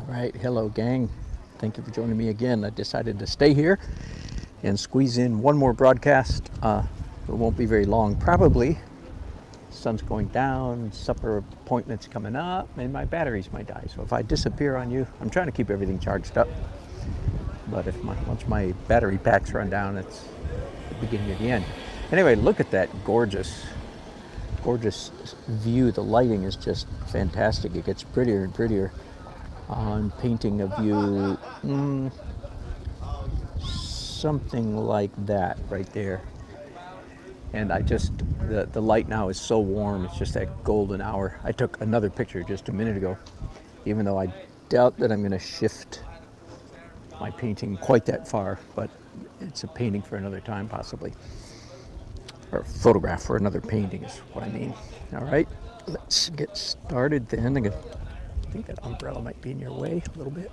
Right, hello gang. Thank you for joining me again. I decided to stay here and squeeze in one more broadcast. It won't be very long, probably. Sun's going down, supper appointments coming up, and my batteries might die. So if I disappear on you, I'm trying to keep everything charged up. But once my battery packs run down, it's the beginning of the end. Anyway, look at that gorgeous view. The lighting is just fantastic. It gets prettier and prettier. I'm painting a view something like that right there. And the light now is so warm, it's just that golden hour. I took another picture just a minute ago, even though I doubt that I'm going to shift my painting quite that far, but it's a painting for another time possibly. Or a photograph for another painting is what I mean. All right, let's get started then. I think that umbrella might be in your way a little bit.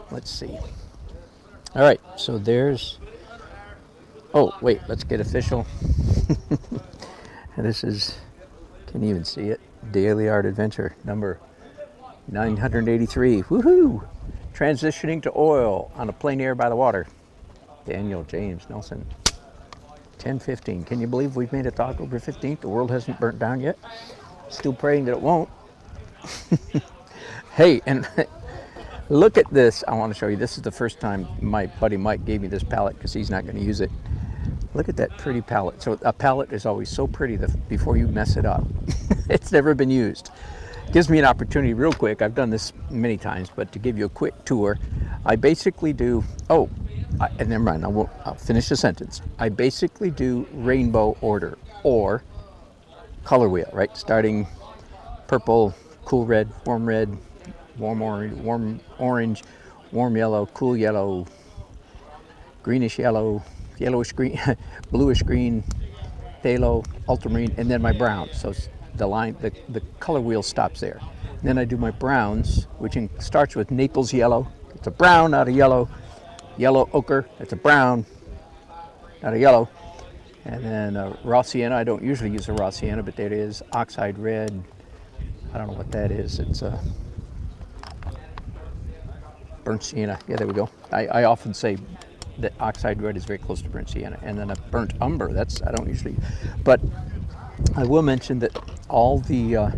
Let's see. All right, so there's, oh wait, let's get official. This is, can you even see it? Daily Art Adventure number 983. Woohoo! Transitioning to oil on a plein air by the water. Daniel James Nelson. 10:15. Can you believe we've made it to October 15th? The world hasn't burnt down yet. Still praying that it won't. Hey, and look at this. I want to show you. This is the first time my buddy Mike gave me this palette because he's not going to use it. Look at that pretty palette. So a palette is always so pretty before you mess it up. It's never been used. Gives me an opportunity real quick. I've done this many times, but to give you a quick tour, I basically do, and never mind, I'll finish the sentence. I basically do rainbow order or color wheel, right? Starting purple, cool red, warm orange, warm yellow, cool yellow, greenish yellow, yellowish green, bluish green, phthalo, ultramarine, and then my brown. So the line, the color wheel stops there. And then I do my browns, which starts with Naples yellow. It's a brown, not a yellow. Yellow ochre, it's a brown, not a yellow. And then raw sienna. I don't usually use a raw sienna, but there it is. Oxide red. I don't know what that is. It's a burnt sienna. Yeah, there we go. I often say that oxide red is very close to burnt sienna. And then a burnt umber. I don't usually, but I will mention that all the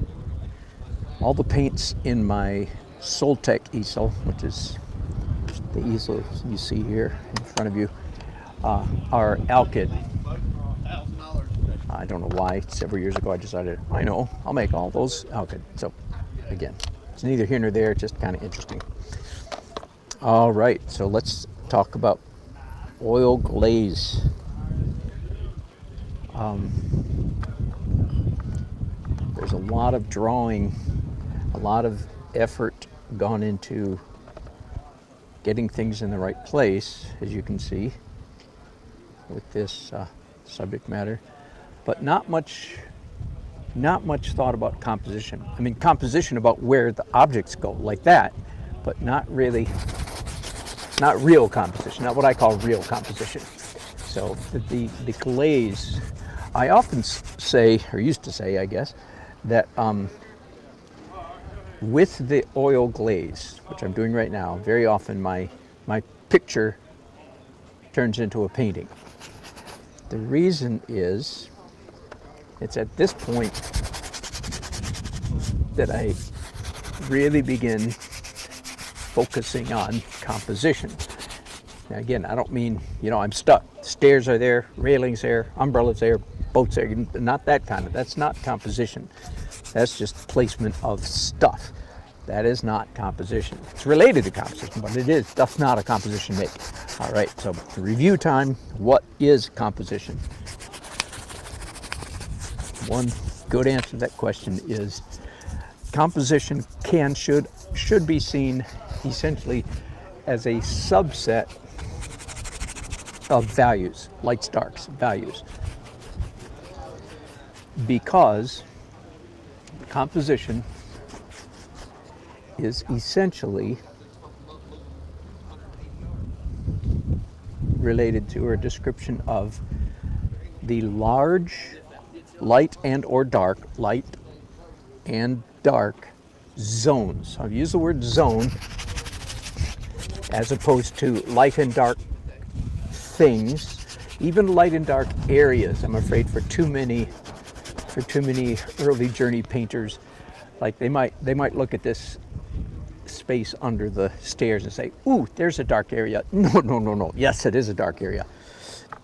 paints in my Soltec easel, which is the easel you see here in front of you, are alkyd. I don't know why. Several years ago I decided, I'll make all those alkyd. So again, it's neither here nor there, it's just kind of interesting. All right, so let's talk about oil glaze. There's a lot of drawing, a lot of effort gone into getting things in the right place, as you can see with this subject matter, but not much thought about composition. I mean, composition about where the objects go, like that, but not real composition, not what I call real composition. So the glaze, I often say, or used to say, I guess, that with the oil glaze, which I'm doing right now, very often my picture turns into a painting. The reason is, it's at this point that I really begin focusing on composition. Now again, I don't mean, I'm stuck. Stairs are there, railings there, umbrellas there, boats there. Not that kind of, that's not composition. That's just placement of stuff. That is not composition. It's related to composition, but that's not a composition make. All right, so review time. What is composition? One good answer to that question is composition should be seen essentially as a subset of values, lights, darks, values. Because composition is essentially related to or a description of the large light and or dark, light and dark zones. I've used the word zone as opposed to light and dark things, even light and dark areas. I'm afraid for too many early journey painters, like they might look at this space under the stairs and say, "Ooh, there's a dark area." No. Yes, it is a dark area.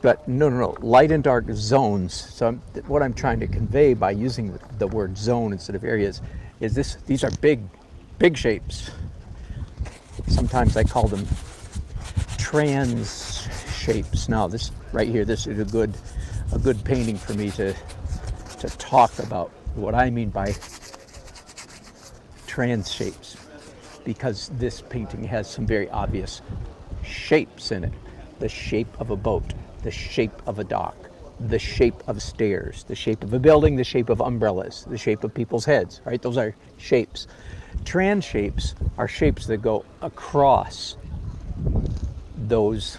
But no. Light and dark zones. So what I'm trying to convey by using the word zone instead of areas is these are big shapes. Sometimes I call them trans shapes. Now this right here, this is a good painting for me to talk about what I mean by trans shapes, because this painting has some very obvious shapes in it. The shape of a boat, the shape of a dock, the shape of stairs, the shape of a building, the shape of umbrellas, the shape of people's heads, right? Those are shapes. Trans shapes are shapes that go across those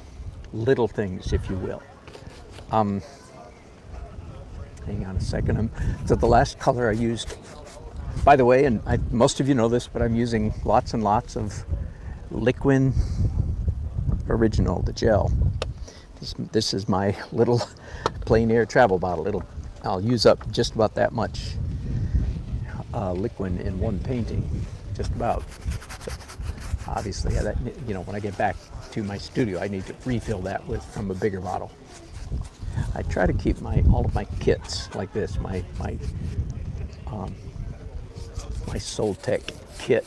little things, if you will. Hang on a second. So the last color I used, by the way, and most of you know this, but I'm using lots and lots of Liquin Original, the gel. This is my little Plein Air travel bottle. I'll use up just about that much Liquin in one painting, just about. So obviously, when I get back to my studio, I need to refill that from a bigger bottle. I try to keep all of my kits like this. My Soltech kit.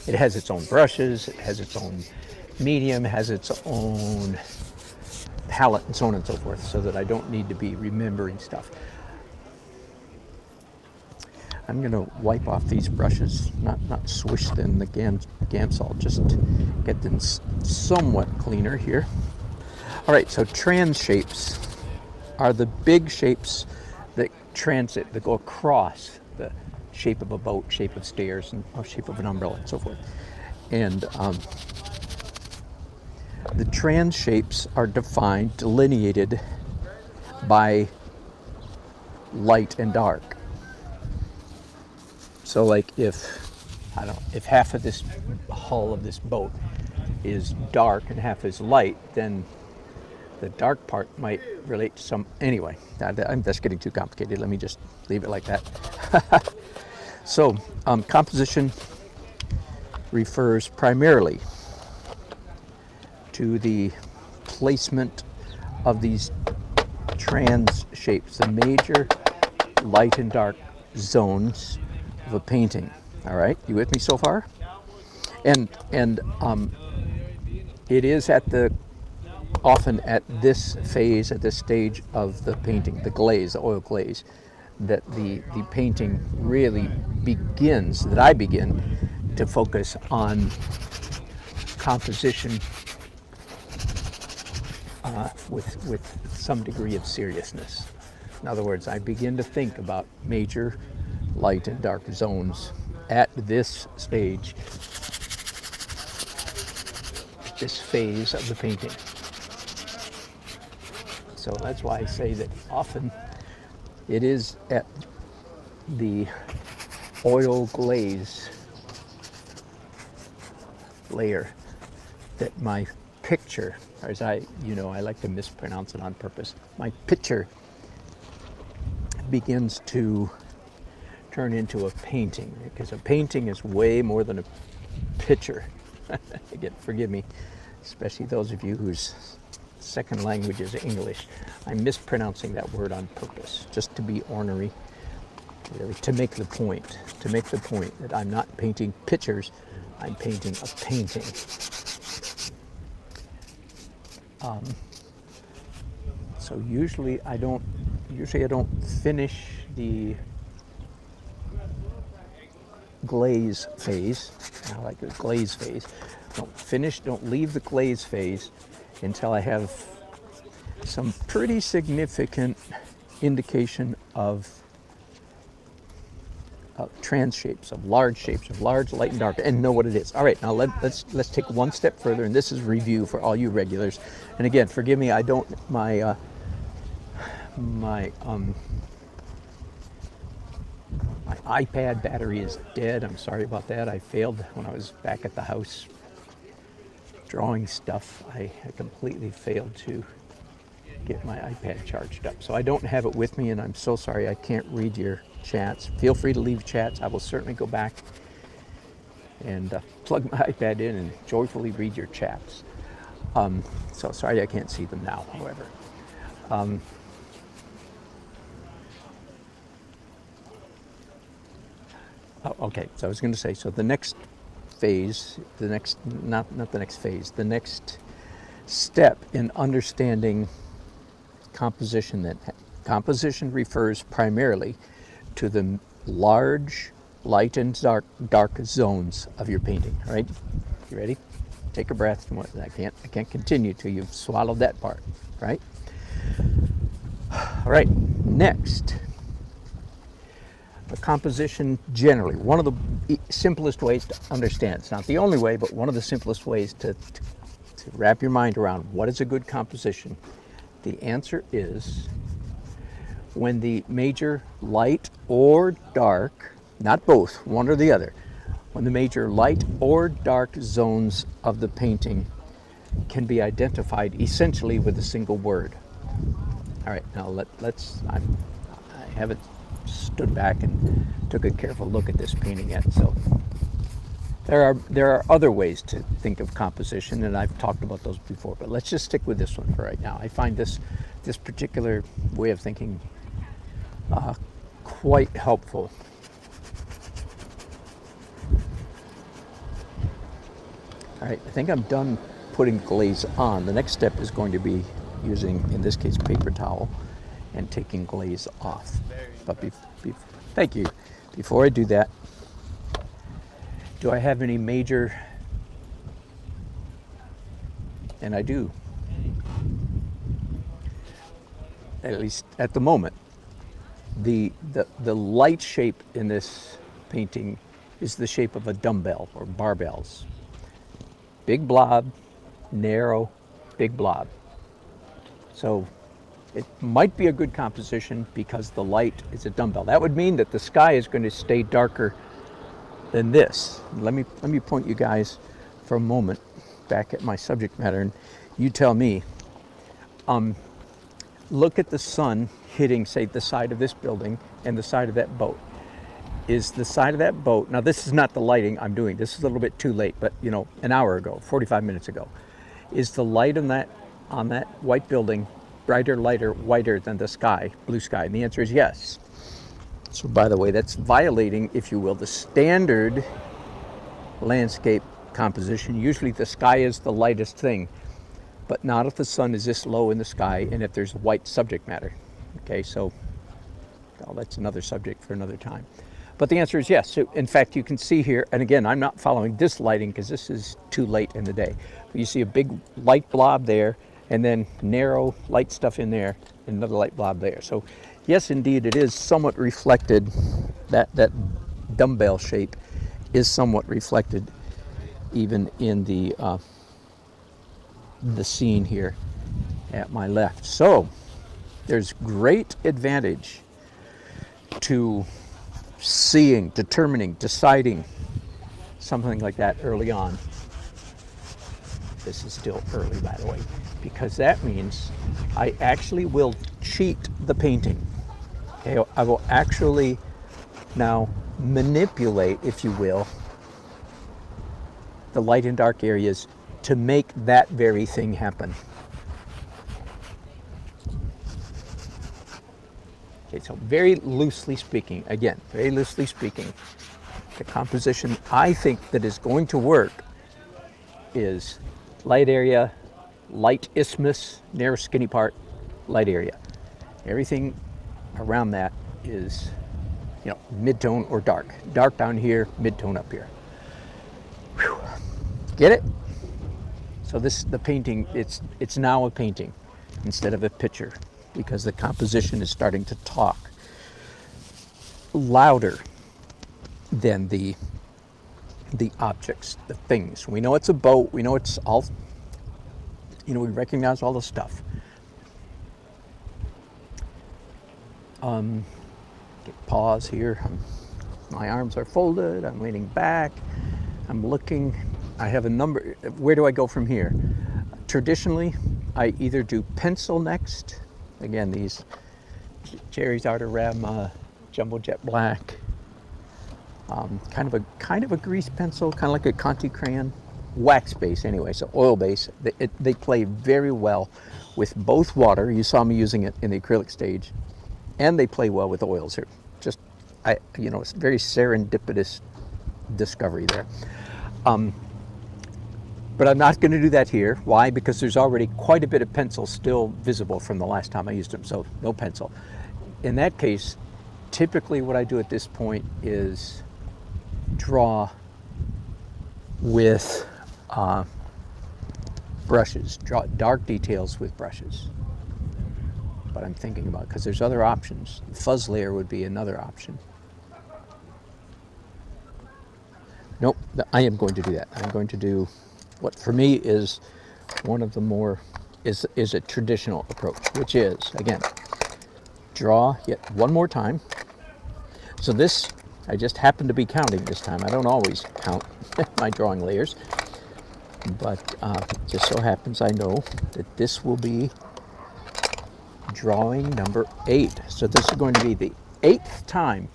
It has its own brushes. It has its own medium. It has its own palette, and so on and so forth, so that I don't need to be remembering stuff. I'm going to wipe off these brushes, not swish them in the Gamsol, just get them somewhat cleaner here. All right, so trans shapes are the big shapes that transit, that go across the shape of a boat, shape of stairs, or shape of an umbrella, and so forth. And the trans shapes are delineated by light and dark. So like if half of this hull of this boat is dark and half is light, then the dark part might relate to some, anyway, that's getting too complicated. Let me just leave it like that. So composition refers primarily to the placement of these trans shapes, the major light and dark zones of a painting. All right, you with me so far? And it is often at this phase, at this stage of the painting, the glaze, the oil glaze, that the painting really begins, that I begin to focus on composition with some degree of seriousness. In other words, I begin to think about major light and dark zones at this stage, this phase of the painting. So that's why I say that often it is at the oil glaze layer that my picture, as I like to mispronounce it on purpose, my picture begins to turn into a painting, because a painting is way more than a picture. Again, forgive me, especially those of you whose second language is English. I'm mispronouncing that word on purpose, just to be ornery, really, to make the point that I'm not painting pictures, I'm painting a painting. So usually I don't finish the glaze phase. I like the glaze phase. Don't leave the glaze phase until I have some pretty significant indication of trans shapes, of large light and dark, and know what it is. All right, now let's take one step further, and this is review for all you regulars. And again, forgive me, I don't my iPad battery is dead. I'm sorry about that. I failed when I was back at the house drawing stuff. I completely failed to get my iPad charged up. So I don't have it with me, and I'm so sorry I can't read your chats. Feel free to leave chats. I will certainly go back and plug my iPad in and joyfully read your chats. So sorry I can't see them now, however. Okay, so I was going to say, so the next phase, not the next phase, the next step in understanding composition, that composition refers primarily to the large light and dark zones of your painting. All right, you ready? Take a breath. I can't continue till you've swallowed that part, right? All right, next. The composition generally, one of the simplest ways to understand, it's not the only way, but one of the simplest ways to wrap your mind around what is a good composition. The answer is when the major light or dark, not both, one or the other, when the major light or dark zones of the painting can be identified essentially with a single word. All right, now I haven't stood back and took a careful look at this painting yet, so there are other ways to think of composition, and I've talked about those before, but let's just stick with this one for right now. I find this particular way of thinking quite helpful. All right, I think I'm done putting glaze on. The next step is going to be using, in this case, paper towel and taking glaze off. But thank you. Before I do that, do I have any major? And I do. At least at the moment. The light shape in this painting is the shape of a dumbbell or barbells. Big blob, narrow, big blob. So it might be a good composition because the light is a dumbbell. That would mean that the sky is going to stay darker than this. Let me point you guys for a moment back at my subject matter, and you tell me. Look at the sun hitting, say, the side of this building and the side of that boat. Is the side of that boat, now this is not the lighting I'm doing, this is a little bit too late, but you know, an hour ago, 45 minutes ago, is the light on that white building brighter, lighter, whiter than the sky, blue sky? And the answer is yes. So by the way, that's violating, if you will, the standard landscape composition. Usually the sky is the lightest thing, but not if the sun is this low in the sky and if there's white subject matter. Okay, so well, that's another subject for another time. But the answer is yes. So in fact, you can see here, and again, I'm not following this lighting because this is too late in the day, but you see a big light blob there, and then narrow light stuff in there, and another light blob there. So yes, indeed, it is somewhat reflected, that dumbbell shape is somewhat reflected even in the scene here at my left. So there's great advantage to seeing, determining, deciding something like that early on. This is still early, by the way, because that means I actually will cheat the painting. Okay, I will actually now manipulate, if you will, the light and dark areas to make that very thing happen. Okay, so very loosely speaking, again, very loosely speaking, the composition I think that is going to work is light area, light isthmus, narrow skinny part, light area. Everything around that is, you know, mid-tone or dark. Dark down here, mid-tone up here. Whew. Get it? So the painting, it's now a painting instead of a picture, because the composition is starting to talk louder than the objects, the things. We know it's a boat, we know it's all, you know, we recognize all the stuff. Pause here. My arms are folded, I'm leaning back, I'm looking. I have a number. Where do I go from here? Traditionally, I either do pencil next. Again, these Jerry's Artorama Jumbo Jet Black. Kind of a grease pencil, kind of like a Conti crayon. Wax base anyway, so oil base. They play very well with both water. You saw me using it in the acrylic stage, and they play well with oils here. It's very serendipitous discovery there. But I'm not going to do that here. Why? Because there's already quite a bit of pencil still visible from the last time I used them, so no pencil. In that case, typically what I do at this point is draw with brushes, draw dark details with brushes. But I'm thinking about, because there's other options. Fuzz layer would be another option. Nope, I am going to do that. I'm going to do what for me is one of the more, is a traditional approach, which is, again, draw yet one more time. So this, I just happen to be counting this time. I don't always count my drawing layers, but just so happens I know that this will be drawing number 8. So this is going to be the 8th time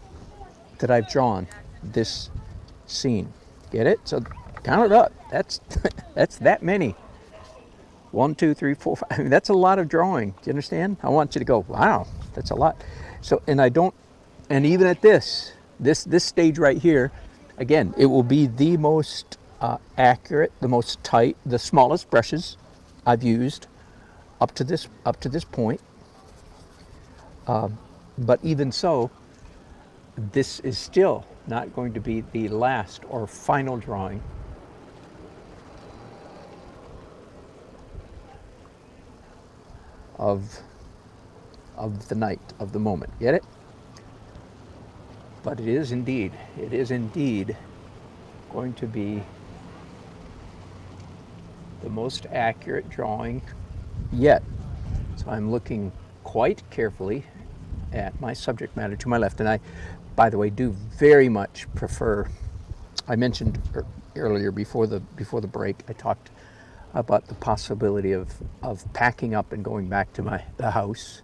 that I've drawn this scene. Get it? So count it up. That's that's that many. 1, 2, 3, 4, 5. I mean, that's a lot of drawing. Do you understand? I want you to go, wow, that's a lot. So, and even at this stage right here, again, it will be the most accurate, the most tight, the smallest brushes I've used up to this point. But even so, this is still not going to be the last or final drawing of the night, of the moment. Get it? But it is indeed going to be the most accurate drawing yet. So I'm looking quite carefully at my subject matter to my left, and I, by the way, do very much prefer, I mentioned earlier before the break, I talked about the possibility of packing up and going back to the house,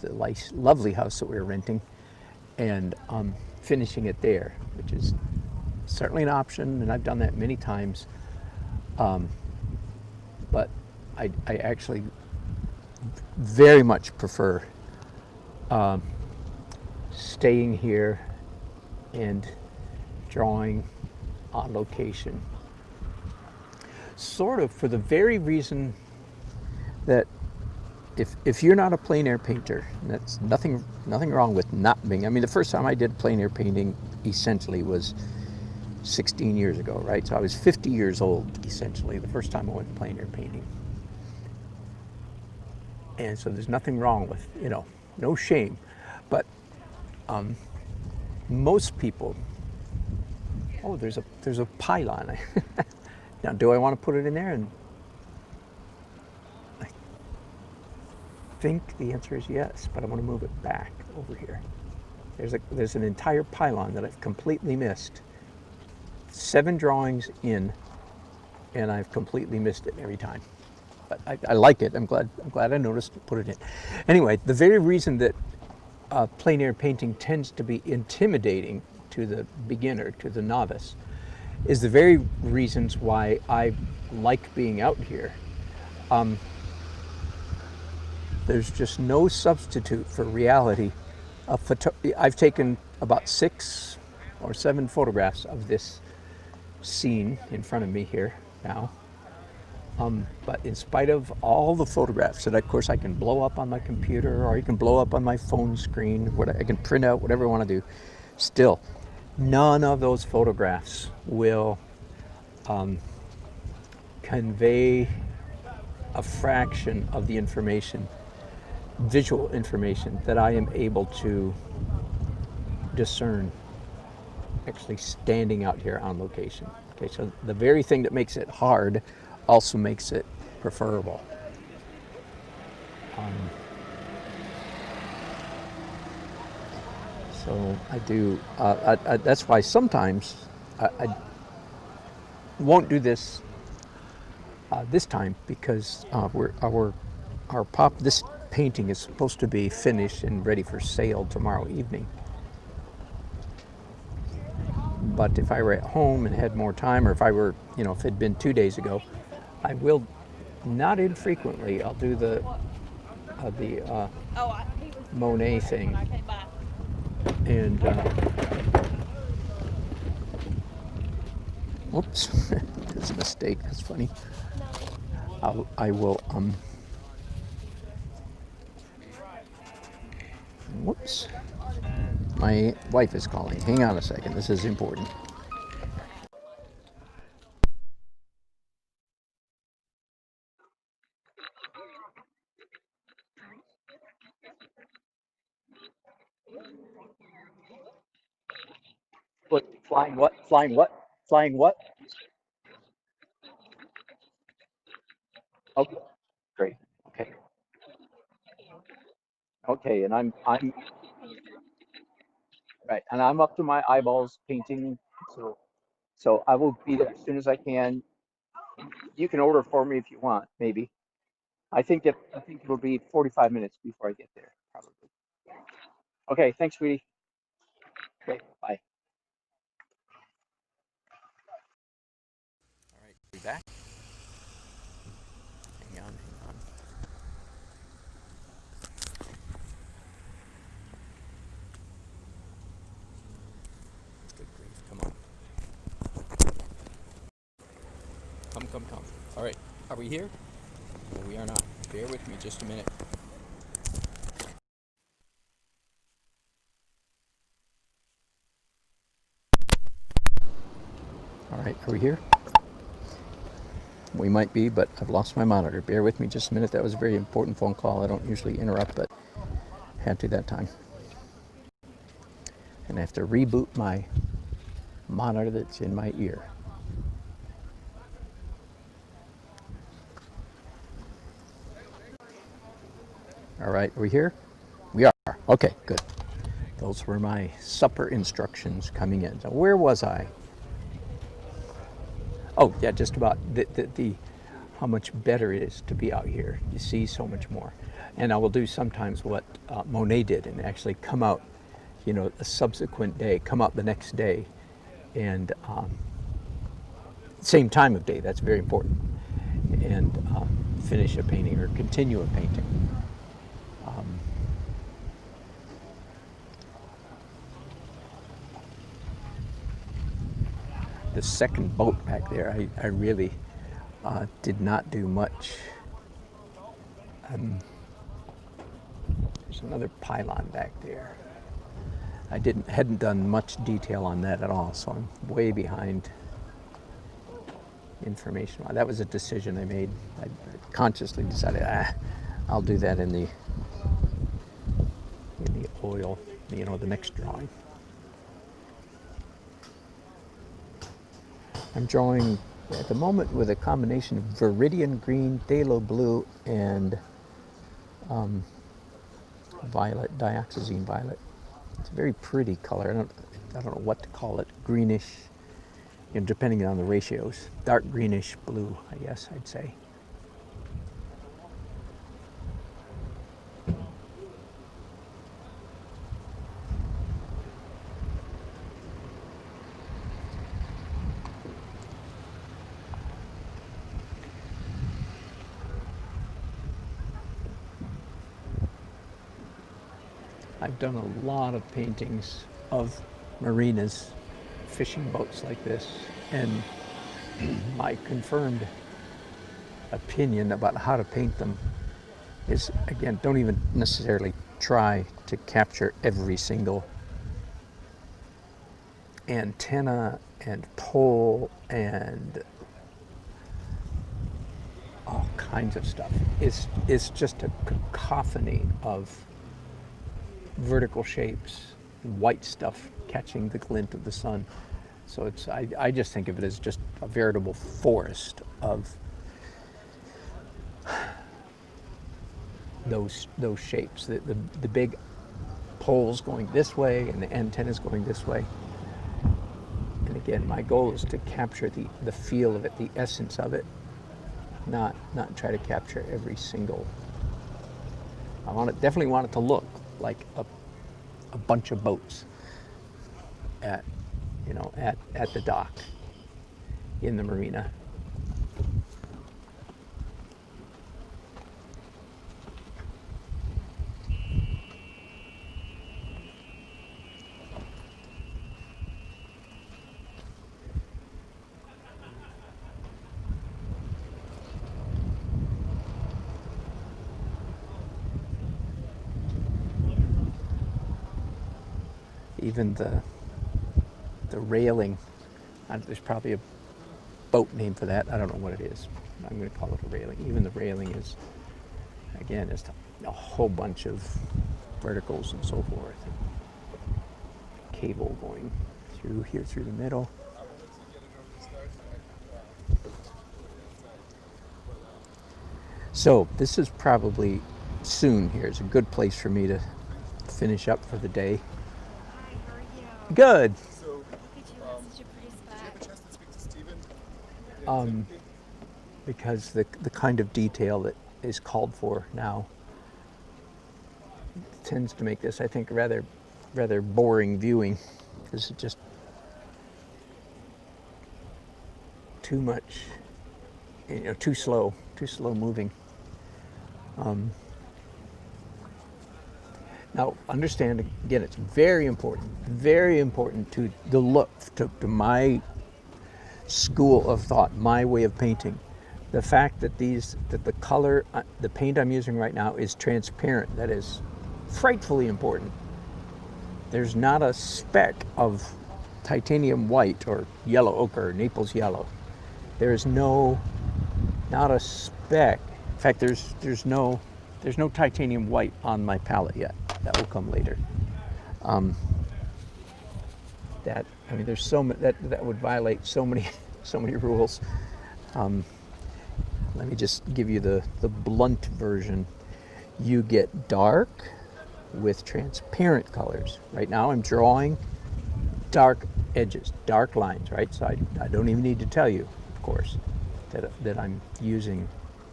the lovely house that we were renting, and finishing it there, which is certainly an option, and I've done that many times. But I actually very much prefer staying here and drawing on location. Sort of for the very reason that if you're not a plein air painter, and that's nothing wrong with not being. I mean, the first time I did plein air painting essentially was 16 years ago, right? So I was 50 years old essentially the first time I went plein air painting. And so there's nothing wrong with, no shame. But most people, there's a pylon. Now, do I want to put it in there? And I think the answer is yes, but I want to move it back over here. There's an entire pylon that I've completely missed. 7 drawings in, and I've completely missed it every time. But I like it. I'm glad I noticed to put it in. Anyway, the very reason that plein air painting tends to be intimidating to the beginner, to the novice, is the very reasons why I like being out here. There's just no substitute for reality. I've taken about 6 or 7 photographs of this scene in front of me here now. But in spite of all the photographs that, of course, I can blow up on my computer, or you can blow up on my phone screen, I can print out, whatever I want to do, still, none of those photographs will convey a fraction of the information, visual information, that I am able to discern actually standing out here on location. Okay, so the very thing that makes it hard also makes it preferable. So I do. That's why sometimes I won't do this this time because this painting is supposed to be finished and ready for sale tomorrow evening. But if I were at home and had more time, or if I were, if it had been 2 days ago, I will not infrequently. I'll do the Monet thing, and whoops, that's a mistake. That's funny. I will. Whoops. My wife is calling. Hang on a second. This is important. What? Flying what? Flying what? Flying what? Okay. Great. Okay. Okay. And I'm right. And I'm up to my eyeballs painting. So I will be there as soon as I can. You can order for me if you want, maybe. I think it'll be 45 minutes before I get there, probably. Okay, thanks, sweetie. Okay, bye. All right, be back. Hang on, hang on. Good grief, come on. Come. All right, are we here? No, we are not. Bear with me just a minute. All right, are we here? We might be, but I've lost my monitor. Bear with me just a minute. That was a very important phone call. I don't usually interrupt, but had to that time. And I have to reboot my monitor that's in my ear. All right, are we here? We are. Okay, good. Those were my supper instructions coming in. So where was I? Oh, yeah, just about the how much better it is to be out here. You see so much more. And I will do sometimes what Monet did and actually come out, a subsequent day, come out the next day, and same time of day. That's very important. And finish a painting or continue a painting. The second boat back there, I really did not do much. There's another pylon back there. I hadn't done much detail on that at all, so I'm way behind information. That was a decision I made. I consciously decided, I'll do that in the oil, the next drawing. I'm drawing at the moment with a combination of Viridian green, phthalo blue, and violet, dioxazine violet. It's a very pretty color. I don't know what to call it. Greenish, depending on the ratios. Dark greenish blue, I guess I'd say. I've done a lot of paintings of marinas, fishing boats like this, and my confirmed opinion about how to paint them is, again, don't even necessarily try to capture every single antenna and pole and all kinds of stuff. It's just a cacophony of vertical shapes, white stuff catching the glint of the sun. So I just think of it as just a veritable forest of those shapes. The big poles going this way and the antennas going this way. And again, my goal is to capture the feel of it, the essence of it, not try to capture every single. Definitely want it to look like a bunch of boats at the dock in the marina. Even the railing, there's probably a boat name for that. I don't know what it is. I'm going to call it a railing. Even the railing is, again, it's a whole bunch of verticals and so forth. Cable going through here through the middle. So this is probably soon here. It's a good place for me to finish up for the day. Hi, how are you? Good. Look at you, that's such a pretty spot. Did you have a chance to speak to Steven? Because the kind of detail that is called for now tends to make this, I think, rather boring viewing, because it's just too much, too slow moving. Now, understand, again, it's very important to the look, to my school of thought, my way of painting. The fact that the color, the paint I'm using right now is transparent, that is frightfully important. There's not a speck of titanium white or yellow ochre or Naples yellow. There's not a speck. In fact, there's no titanium white on my palette yet. That will come later. There's so many that would violate so many rules. Let me just give you the blunt version. You get dark with transparent colors. Right now I'm drawing dark edges, dark lines, right? So I don't even need to tell you, of course, that I'm using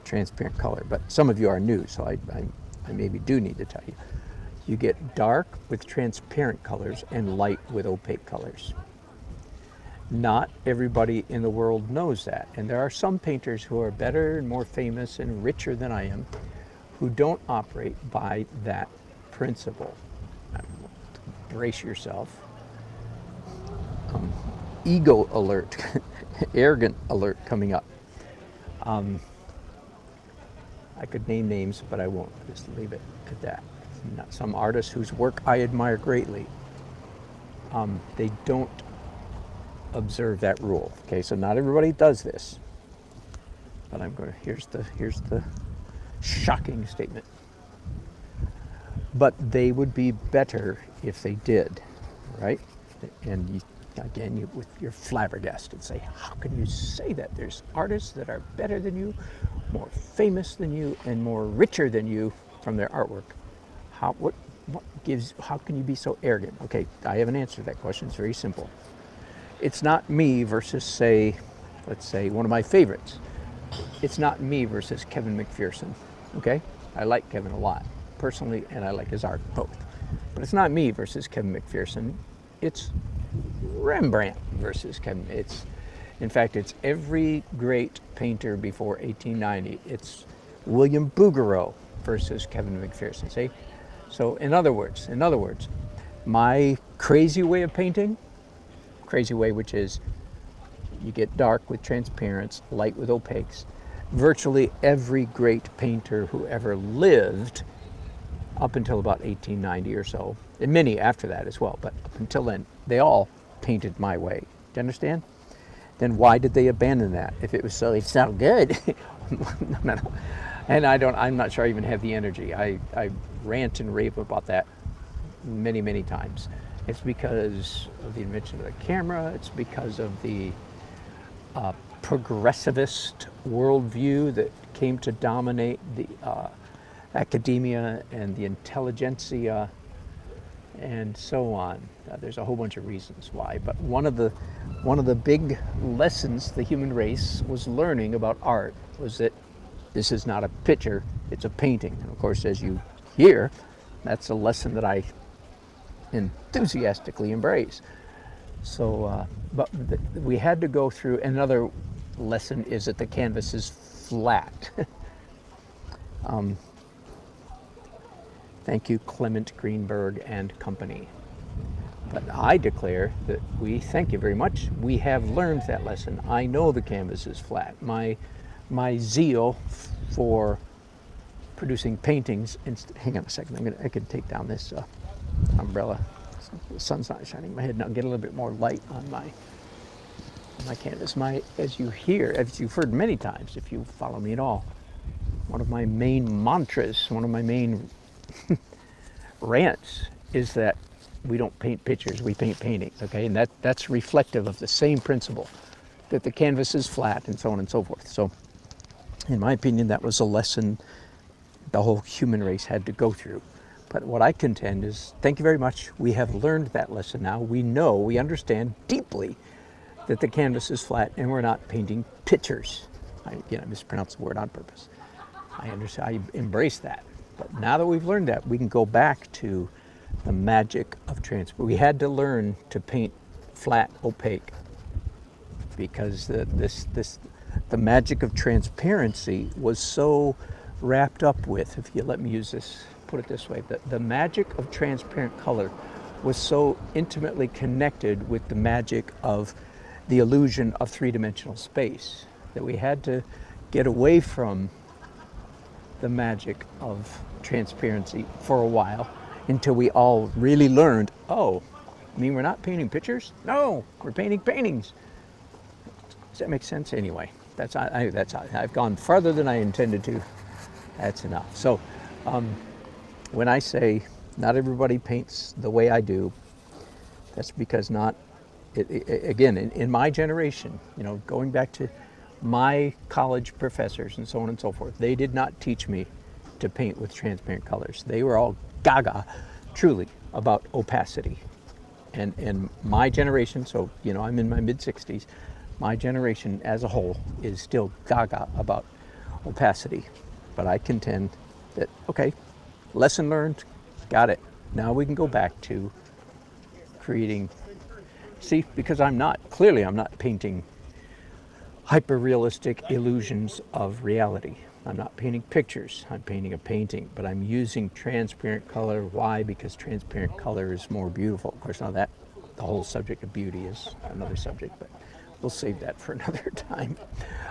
transparent color. But some of you are new, so I maybe do need to tell you. You get dark with transparent colors and light with opaque colors. Not everybody in the world knows that. And there are some painters who are better and more famous and richer than I am who don't operate by that principle. Brace yourself. Ego alert, arrogant alert coming up. I could name names, but I won't. Just leave it at that. Not some artists whose work I admire greatly. They don't observe that rule. Okay, so not everybody does this. But here's the shocking statement. But they would be better if they did, right? And you're flabbergasted. Say, how can you say that? There's artists that are better than you, more famous than you, and more richer than you from their artwork. How can you be so arrogant? Okay, I have an answer to that question. It's very simple. It's not me versus, let's say, one of my favorites. It's not me versus Kevin McPherson, okay? I like Kevin a lot, personally, and I like his art, both. But it's not me versus Kevin McPherson. It's Rembrandt versus Kevin. In fact, it's every great painter before 1890. It's William Bouguereau versus Kevin McPherson, see? So in other words, my crazy way of painting, which is you get dark with transparents, light with opaques. Virtually every great painter who ever lived up until about 1890 or so, and many after that as well, but up until then, they all painted my way. Do you understand? Then why did they abandon that? If it's so good. No. And I'm not sure I even have the energy. I rant and rave about that many times. It's because of the invention of the camera. It's because of the progressivist worldview that came to dominate the academia and the intelligentsia and so on. There's a whole bunch of reasons why, but one of the big lessons the human race was learning about art was that this is not a picture, it's a painting. And of course, as you hear, that's a lesson that I enthusiastically embrace. So, we had to go through. Another lesson is that the canvas is flat. Thank you, Clement Greenberg and company. But I declare that thank you very much. We have learned that lesson. I know the canvas is flat. My zeal for producing paintings. Hang on a second. I can take down this umbrella. The sun's not shining in my head now. Get a little bit more light on my canvas. As you've heard many times, if you follow me at all, one of my main mantras, one of my main rants is that we don't paint pictures, we paint paintings, okay? And that's reflective of the same principle, that the canvas is flat and so on and so forth. So, in my opinion, that was a lesson the whole human race had to go through. But what I contend is, thank you very much, we have learned that lesson now. We understand deeply that the canvas is flat and we're not painting pictures. I mispronounced the word on purpose. I understand, I embrace that. But now that we've learned that, we can go back to the magic of transparency. We had to learn to paint flat, opaque, because the magic of transparency was so wrapped up with, if you let me put it this way, the magic of transparent color was so intimately connected with the magic of the illusion of three-dimensional space that we had to get away from the magic of transparency for a while until we all really learned, oh, you mean we're not painting pictures? No, we're painting paintings. Does that make sense? Anyway, I've gone farther than I intended to. That's enough. So when I say not everybody paints the way I do, that's because again, in my generation, going back to my college professors and so on and so forth, they did not teach me to paint with transparent colors. They were all gaga, truly, about opacity. And my generation, so I'm in my mid-60s, my generation as a whole is still gaga about opacity. But I contend that, okay, lesson learned, got it. Now we can go back to creating, because I'm not painting hyper-realistic illusions of reality. I'm not painting pictures, I'm painting a painting, but I'm using transparent color. Why? Because transparent color is more beautiful. Of course, now the whole subject of beauty is another subject, but we'll save that for another time.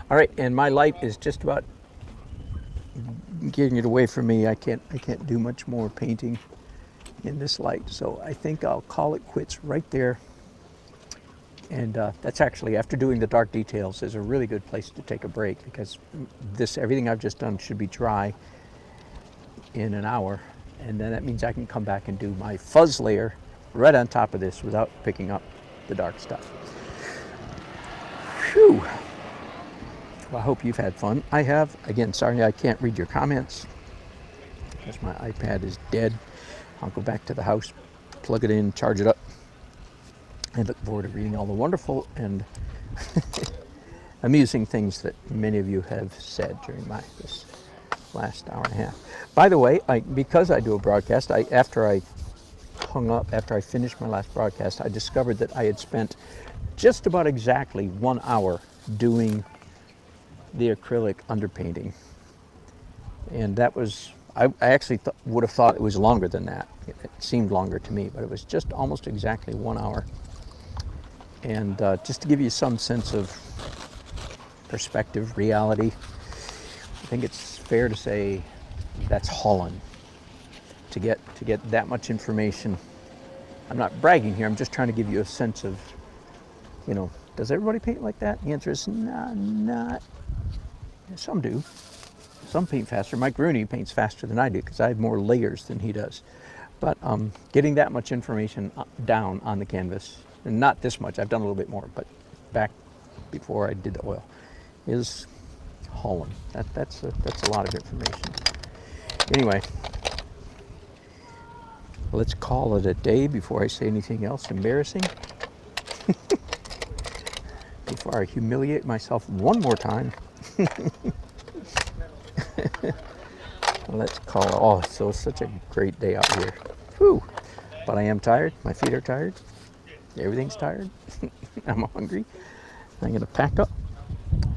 All right, and my light is just about getting it away from me. I can't do much more painting in this light, so I think I'll call it quits right there. And that's actually, after doing the dark details, is a really good place to take a break, because everything I've just done should be dry in an hour, and then that means I can come back and do my fuzz layer right on top of this without picking up the dark stuff. Phew. Well, I hope you've had fun. I have. Again, sorry I can't read your comments because my iPad is dead. I'll go back to the house, plug it in, charge it up. I look forward to reading all the wonderful and amusing things that many of you have said during this last hour and a half. By the way, because I do a broadcast, after I finished my last broadcast, I discovered that I had spent just about exactly 1 hour doing the acrylic underpainting. And that was, I actually would have thought it was longer than that. It seemed longer to me, but it was just almost exactly 1 hour. And just to give you some sense of perspective, reality, I think it's fair to say that's hauling to get that much information. I'm not bragging here, I'm just trying to give you a sense of, does everybody paint like that? The answer is not. Some do. Some paint faster. Mike Rooney paints faster than I do because I have more layers than he does. But getting that much information down on the canvas, and not this much, I've done a little bit more, but back before I did the oil, is hauling. That's a lot of information. Anyway, let's call it a day before I say anything else embarrassing. Before I humiliate myself one more time. Let's call it. Oh, so it's such a great day out here. Whew. But I am tired. My feet are tired. Everything's tired. I'm hungry. I'm going to pack up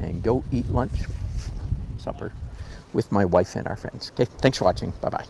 and go eat lunch, supper with my wife and our friends. Okay, thanks for watching. Bye-bye.